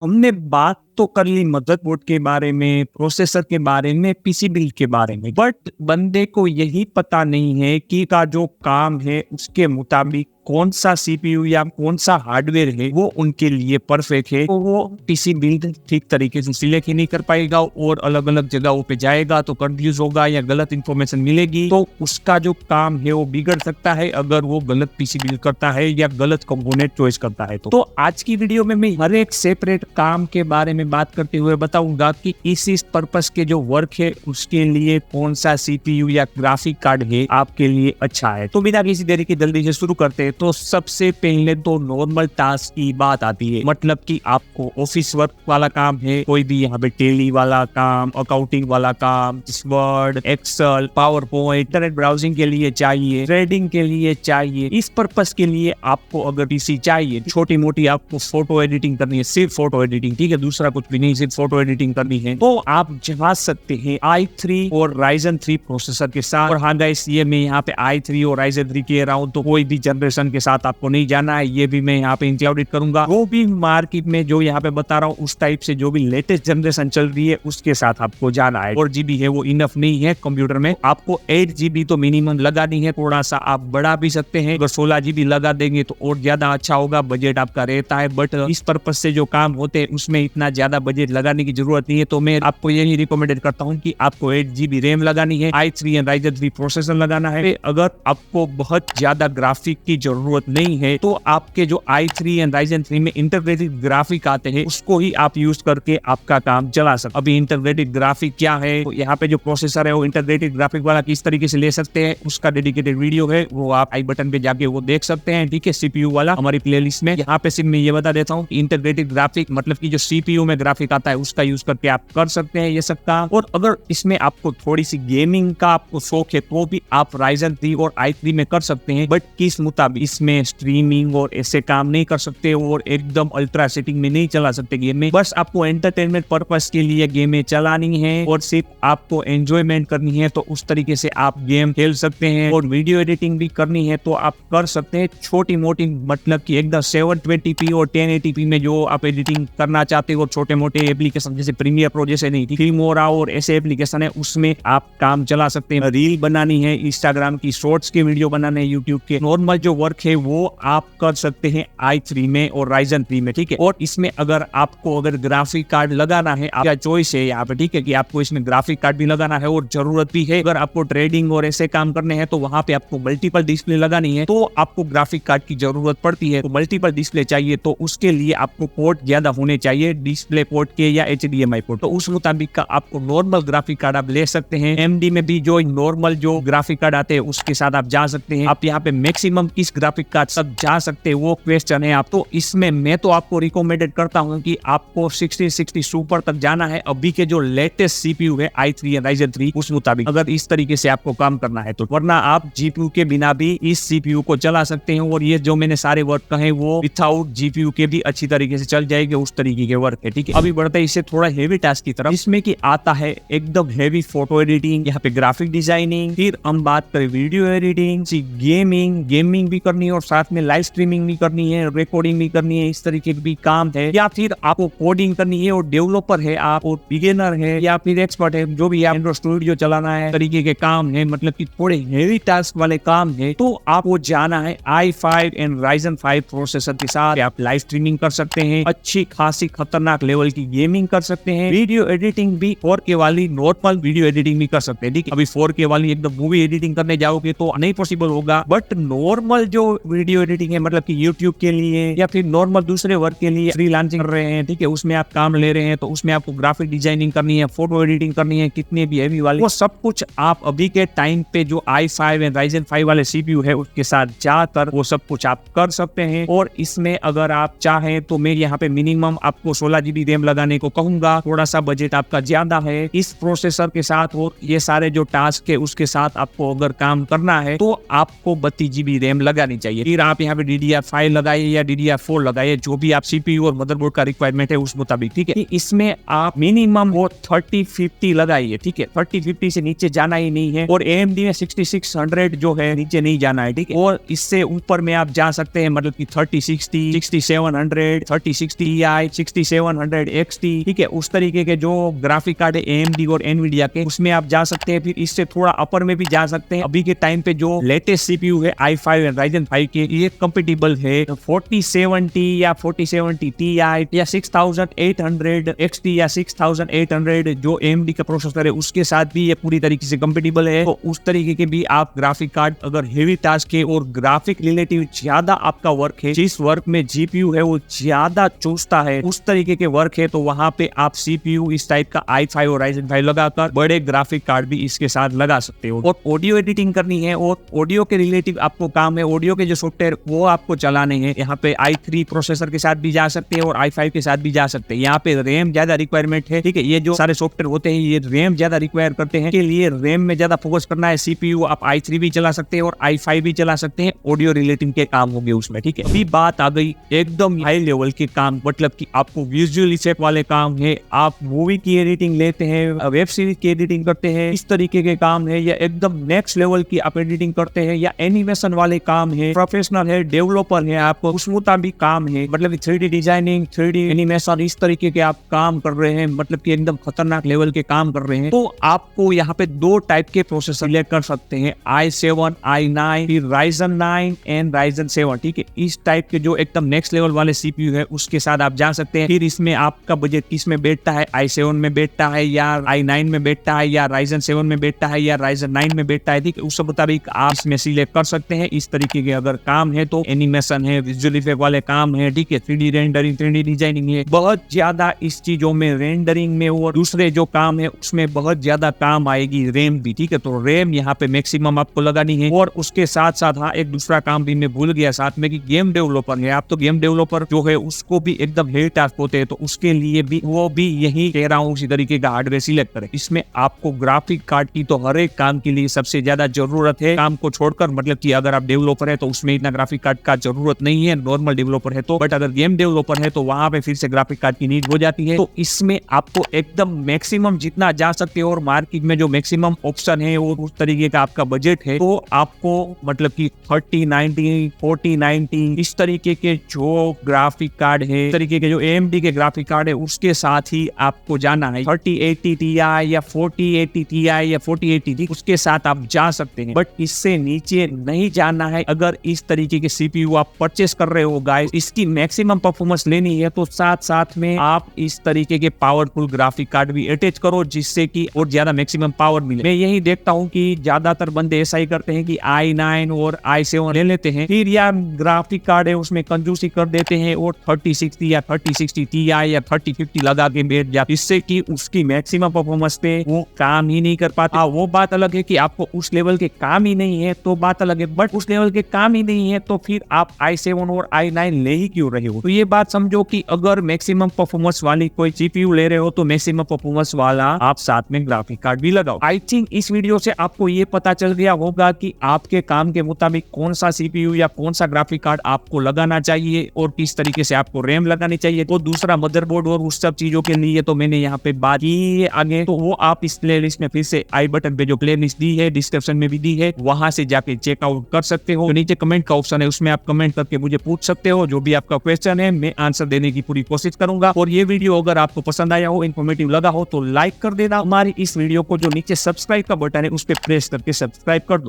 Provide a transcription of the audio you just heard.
हमने बात तो कर ली मदरबोर्ड के बारे में, प्रोसेसर के बारे में, पीसी बिल्ड के बारे में, बट बंदे को यही पता नहीं है कि का जो काम है उसके मुताबिक कौन सा सीपीयू या कौन सा हार्डवेयर है वो उनके लिए परफेक्ट है। तो वो पीसी बिल्ड ठीक तरीके से सिलेक्ट ही नहीं कर पाएगा और अलग अलग जगहों पे जाएगा तो कंफ्यूज होगा या गलत इंफॉर्मेशन मिलेगी, तो उसका जो काम है वो बिगड़ सकता है अगर वो गलत पीसी बिल्ड करता है या गलत कंपोनेंट चॉइस करता है। तो आज की वीडियो में मैं हर एक सेपरेट काम के बारे में बात करते हुए बताऊंगा कि इस पर्पस के जो वर्क है उसके लिए कौन सा सीपीयू या ग्राफिक कार्ड है आपके लिए अच्छा है। तो बिना किसी देरी के जल्दी से शुरू करते हैं। तो सबसे पहले तो नॉर्मल टास्क की बात आती है, मतलब कि आपको ऑफिस वर्क वाला काम है, कोई भी यहाँ पे टेली वाला काम, अकाउंटिंग वाला काम, Word, Excel, PowerPoint, internet browsing के लिए चाहिए, ट्रेडिंग के लिए चाहिए, इस पर्पस के लिए आपको अगर पीसी चाहिए, छोटी मोटी आपको फोटो एडिटिंग करनी है, सिर्फ फोटो एडिटिंग, ठीक है, दूसरा कुछ भी नहीं, सिर्फ फोटो एडिटिंग करनी है, तो आप जा सकते हैं i3 और Ryzen 3 प्रोसेसर के साथ। और हाँ गाइस, ये मैं यहाँ पे i3 और Ryzen 3 कह रहा हूँ तो कोई भी जनरेशन के साथ आपको नहीं जाना है, ये भी मैं यहाँ पे इंक्लूडेड करूंगा। वो भी मार्केट में जो यहाँ पे बता रहा हूँ उस टाइप से जो भी लेटेस्ट जनरेशन चल रही है उसके साथ आपको जाना है। 4GB है वो इनफ नहीं है कंप्यूटर में, आपको 8GB तो मिनिमम लगानी है, थोड़ा सा आप बढ़ा भी सकते हैं, अगर 16GB लगा देंगे तो और ज्यादा अच्छा होगा, बजट आपका रहता है। बट इस पर्पज से जो काम होते हैं उसमें इतना ज्यादा बजट लगाने की जरूरत नहीं है, तो मैं आपको यही रिकमेंडेड करता हूँ कि आपको 8GB रैम लगानी है, i3 और Ryzen 3 प्रोसेसर लगाना है। अगर आपको बहुत ज्यादा ग्राफिक की जरूरत नहीं है तो आपके जो i3 एंड Ryzen 3 में इंटीग्रेटेड ग्राफिक आते हैं उसको ही आप यूज करके आपका काम चला सकते। अभी इंटीग्रेटेड ग्राफिक क्या है, तो यहाँ पे जो प्रोसेसर है वो इंटीग्रेटेड ग्राफिक वाला किस तरीके से ले सकते हैं उसका डेडिकेटेड वीडियो है, वो आप आई बटन पे जाके वो देख सकते हैं, ठीक है, सीपीयू वाला हमारी प्लेलिस्ट में। यहाँ पे सिर्फ मैं ये बता देता हूँ इंटीग्रेटेड ग्राफिक मतलब कि जो सीपीयू में ग्राफिक आता है उसका यूज करके आप कर सकते हैं ये सब काम। और अगर इसमें आपको थोड़ी सी गेमिंग का आपको शौक है तो भी आप Ryzen 3 और i3 में कर सकते हैं, बट किस मुताबिक, इसमें स्ट्रीमिंग और ऐसे काम नहीं कर सकते और एकदम अल्ट्रा सेटिंग में नहीं चला सकते गेम में। बस आपको एंटरटेनमेंट पर्पस के लिए गेम में चलानी है और सिर्फ आपको एंजॉयमेंट करनी है तो उस तरीके से आप गेम खेल सकते हैं। और वीडियो एडिटिंग भी करनी है तो आप कर सकते हैं, छोटी मोटी, मतलब कि एकदम 720p और 1080p में जो आप एडिटिंग करना चाहते हो, छोटे मोटे एप्लीकेशन जैसे प्रीमियर प्रो जैसे नहीं, फिल्मोरा और ऐसे एप्लीकेशन है उसमें आप काम चला सकते हैं। रील बनानी है, इंस्टाग्राम की शॉर्ट्स के वीडियो बनाने हैं, यूट्यूब के नॉर्मल जो वर्क है वो आप कर सकते हैं i3 में और Ryzen 3 में, ठीक है। और इसमें अगर आपको ग्राफिक कार्ड लगाना है, आपका चॉइस है यहाँ पे, ठीक है, कि आपको इसमें ग्राफिक कार्ड भी लगाना है और जरूरत भी है। अगर आपको ट्रेडिंग और ऐसे काम करने हैं तो वहां पे आपको मल्टीपल डिस्प्ले लगानी है तो आपको ग्राफिक कार्ड की जरूरत पड़ती है। तो मल्टीपल डिस्प्ले चाहिए तो उसके लिए आपको पोर्ट ज्यादा होने चाहिए, डिस्प्ले पोर्ट के या HDMI पोर्ट, तो उस मुताबिक का आपको नॉर्मल ग्राफिक कार्ड आप ले सकते हैं। AMD में भी जो नॉर्मल जो ग्राफिक कार्ड आते हैं उसके साथ आप जा सकते हैं। आप यहाँ पे मैक्सिमम किस ग्राफिक कार्ड सब जा सकते हैं वो क्वेश्चन है आप, तो इसमें मैं तो आपको रिकमेंडेड करता हूं कि आपको 6060 सुपर तक जाना है अभी के जो लेटेस्ट सीपीयू है i3 और Ryzen 3 उस मुताबिक, अगर इस तरीके से आपको काम करना है तो। वरना आप जीपीयू के बिना भी इस सीपीयू को चला सकते हैं और ये जो मैंने सारे वर्क कहे वो विदाउट जीपीयू के भी अच्छी तरीके से चल जाएंगे, उस तरीके के वर्क है, ठीक है। अभी बढ़ते हैं इससे थोड़ा हेवी टास्क की तरफ, इसमें की आता है एकदम हेवी फोटो एडिटिंग, यहाँ पे ग्राफिक डिजाइनिंग, फिर हम बात करें वीडियो एडिटिंग, गेमिंग भी करनी है और साथ में लाइव स्ट्रीमिंग भी करनी है, रिकॉर्डिंग भी करनी है, इस तरीके की भी काम है। या फिर आपको कोडिंग करनी है और डेवलपर है आप, और बिगिनर है या फिर एक्सपर्ट है, जो भी एंड्रॉइड स्टूडियो चलाना है, तरीके के काम है, मतलब कि थोड़े हेवी टास्क वाले काम है, तो आपको जाना है i5 एंड Ryzen 5 प्रोसेसर के साथ। आप लाइव स्ट्रीमिंग कर सकते हैं, अच्छी खासी खतरनाक लेवल की गेमिंग कर सकते हैं, वीडियो एडिटिंग भी 4K वाली नॉर्मल वीडियो एडिटिंग भी कर सकते हैं, ठीक है। अभी 4K वाली एकदम मूवी एडिटिंग करने जाओगे तो नहीं पॉसिबल होगा, बट नॉर्मल जो वीडियो एडिटिंग है, मतलब कि यूट्यूब के लिए या फिर नॉर्मल दूसरे वर्क के लिए फ्रीलांसिंग कर रहे हैं, ठीक है, उसमें आप काम ले रहे हैं तो उसमें आपको ग्राफिक डिजाइनिंग करनी है, फोटो एडिटिंग करनी है, कितने भी हेवी वाली, वो सब कुछ आप अभी के टाइम पे जो i5 एंड Ryzen 5 वाले सीपीयू है उसके साथ जाकर वो सब कुछ आप कर सकते हैं। और इसमें अगर आप चाहें तो मैं यहाँ पे मिनिमम आपको 16GB रैम लगाने को कहूंगा, थोड़ा सा बजट आपका ज्यादा है इस प्रोसेसर के साथ और ये सारे जो टास्क है उसके साथ आपको अगर काम करना है तो आपको 32GB रैम लगानी चाहिए। फिर आप यहाँ पे DDR5 लगाइए या DDR4 लगाइए, जो भी आप सीपीयू और मदरबोर्ड का रिक्वायरमेंट है उस मुताबिक, ठीक है। इसमें आप मिनिमम वो 3050 लगाइए, ठीक है, 3050 से नीचे जाना ही नहीं है। और AMD में 6600 जो है नीचे नहीं जाना है, ठीक है। और इससे ऊपर में आप जा सकते हैं, मतलब कि 3060, 6700, 3060 Ti, 6700 XT, ठीक है। उस तरीके के जो ग्राफिक कार्ड है AMD और Nvidia के, उसमें आप जा सकते हैं। फिर इससे थोड़ा अपर में भी जा सकते हैं। अभी के टाइम पे जो लेटेस्ट CPU है i5 एंड Ryzen 5 के, ये कंपेटिबल है 4070 या 4070 Ti या 6800 XT या 6800 जो AMD का प्रोसेसर है उसके साथ भी ये पूरी तरीके से कंपेटिबल है। तो उस तरीके के भी आप ग्राफिक कार्ड, अगर हेवी टास्क है और ग्राफिक रिलेटिव ज्यादा आपका वर्क है, जिस वर्क में GPU है वो ज्यादा चूसता है, उस तरीके के वर्क है, तो वहां पे आप CPU इस टाइप का i5 और Ryzen 5 लगाकर बड़े ग्राफिक कार्ड भी इसके साथ लगा सकते हो। और ऑडियो एडिटिंग करनी है और ऑडियो के रिलेटिव आपको काम है, ऑडियो के जो सॉफ्टवेयर वो आपको चलाने हैं, यहाँ पे i3 प्रोसेसर के साथ भी जा सकते हैं और i5 के साथ भी जा सकते हैं। यहाँ पे रैम ज्यादा रिक्वायरमेंट है, ठीक है। ये जो सारे सॉफ्टवेयर होते हैं ये रैम ज्यादा रिक्वायर करते हैं, के लिए रैम में ज्यादा फोकस करना है। CPU आप i3 भी चला सकते हैं और i5 भी चला सकते हैं, ऑडियो रिलेटिव के काम होंगे उसमें, ठीक है। अभी बात आ गई एकदम हाई लेवल के काम, मतलब कि आपको विजुअल इफेक्ट वाले काम है, आप मूवी की एडिटिंग लेते हैं, वेब सीरीज की एडिटिंग करते हैं, इस तरीके के काम है, या एकदम नेक्स्ट लेवल की आप एडिटिंग करते हैं, या एनिमेशन वाले काम है, प्रोफेशनल है, डेवलपर है, आपको उस मुताबिक काम है, मतलब 3D डिजाइनिंग, 3D एनिमेशन, इस तरीके के आप काम कर रहे हैं, मतलब कि एकदम खतरनाक लेवल के काम कर रहे हैं, तो आपको यहाँ पे दो टाइप के प्रोसेसर सिलेक्ट कर सकते हैं, i7, i9, फिर Ryzen 9 एंड Ryzen 7, ठीक है। इस टाइप के जो एकदम नेक्स्ट लेवल वाले CPU है उसके साथ आप जा सकते हैं। फिर इसमें आपका बजट किस में बैठता है, i7 में बैठता है या i9 में बैठता है या Ryzen 7 में बैठता है या Ryzen 9 में बैठता है, ठीक है। उस मुताबिक आप इसमें सिलेक्ट कर सकते हैं। इस तरीके के अगर काम है तो एनिमेशन है, विजुअल इफेक्ट वाले काम है, ठीक है, 3D रेंडरिंग, 3D डिजाइनिंग है, बहुत ज्यादा इस चीजों में, रेंडरिंग में और दूसरे जो काम है उसमें बहुत ज्यादा काम आएगी रैम भी, ठीक है। तो रैम यहाँ पे मैक्सिमम आपको लगानी है। और उसके साथ साथ हाँ, एक दूसरा काम भी मैं भूल गया साथ में, कि गेम डेवलपर है आप, तो गेम डेवलपर जो है उसको भी एकदम हेवी टास्क होते हैं, तो उसके लिए भी वो भी यही कह रहा हूँ उसी तरीके का हार्डवेयर सिलेक्ट करें। इसमें आपको ग्राफिक कार्ड की तो हर एक काम के लिए सबसे ज्यादा जरूरत है, काम को छोड़कर, मतलब कि अगर आप डेवलपर है तो उसमें इतना ग्राफिक कार्ड का जरूरत नहीं है, नॉर्मल डेवलपर है तो, बट अगर गेम डेवलपर है तो वहां पे फिर से ग्राफिक कार्ड की नीड हो जाती है। तो इसमें आपको एकदम मैक्सिमम जितना जा सकते हो, और मार्केट में जो मैक्सिमम ऑप्शन है और उस तरीके का आपका बजट है, तो आपको मतलब कि 3090, 4090 इस तरीके के जो ग्राफिक कार्ड है, इस तरीके के जो AMD के ग्राफिक कार्ड है उसके साथ ही आपको जाना है। 3080 Ti या 4080 Ti या 4080 उसके साथ आप जा सकते हैं, बट इससे नीचे नहीं जाना है। अगर इस तरीके के CPU आप परचेस कर रहे हो गाइस, इसकी मैक्सिमम परफॉर्मेंस लेनी है तो साथ साथ में आप इस तरीके के पावरफुल ग्राफिक कार्ड भी अटैच करो, जिससे कि और ज्यादा मैक्सिमम पावर मिले। मैं यही देखता हूँ कि ज्यादातर बंदे ऐसा ही करते हैं कि i9 और i7 ले लेते हैं, फिर यार ग्राफिक कार्ड है उसमें कंजूसी कर देते हैं और 3060 या 3060 Ti या 3050 लगा के बैठ जाते, जिससे कि उसकी मैक्सिमम परफॉर्मेंस पे वो काम ही नहीं कर पाता। वो बात अलग है कि आपको उस लेवल के काम ही नहीं है तो बात अलग है, बट उस लेवल के काम ही नहीं है तो फिर आप i7 और i9 ले ही क्यों रहे हो। तो ये बात समझो कि अगर मैक्सिमम परफॉर्मेंस वाली कोई CPU ले रहे हो तो मैक्सिमम परफॉर्मेंस वाला आप साथ में ग्राफिक कार्ड भी लगाओ। आई थिंक इस वीडियो से आपको ये पता चल गया होगा कि आपके काम के मुताबिक कौन सा CPU या कौन सा ग्राफिक कार्ड आपको लगाना चाहिए और किस तरीके से आपको रैम लगानी चाहिए। तो दूसरा मदरबोर्ड और उस सब चीजों के लिए तो मैंने यहाँ पे बात की आगे, तो वो आप इस प्लेलिस्ट में फिर से आई बटन पे जो प्लेलिस्ट दी है, डिस्क्रिप्शन में भी दी है, वहां से जाके चेकआउट कर सकते हो। तो नीचे कमेंट का ऑप्शन है, उसमें आप कमेंट करके मुझे पूछ सकते हो, जो भी आपका क्वेश्चन है मैं आंसर देने की पूरी कोशिश करूंगा। और ये वीडियो अगर आपको पसंद आया हो, इन्फॉर्मेटिव लगा हो तो लाइक कर देना। हमारी इस वीडियो को जो नीचे सब्सक्राइब का बटन है उस पर प्रेस करके सब्सक्राइब कर दो।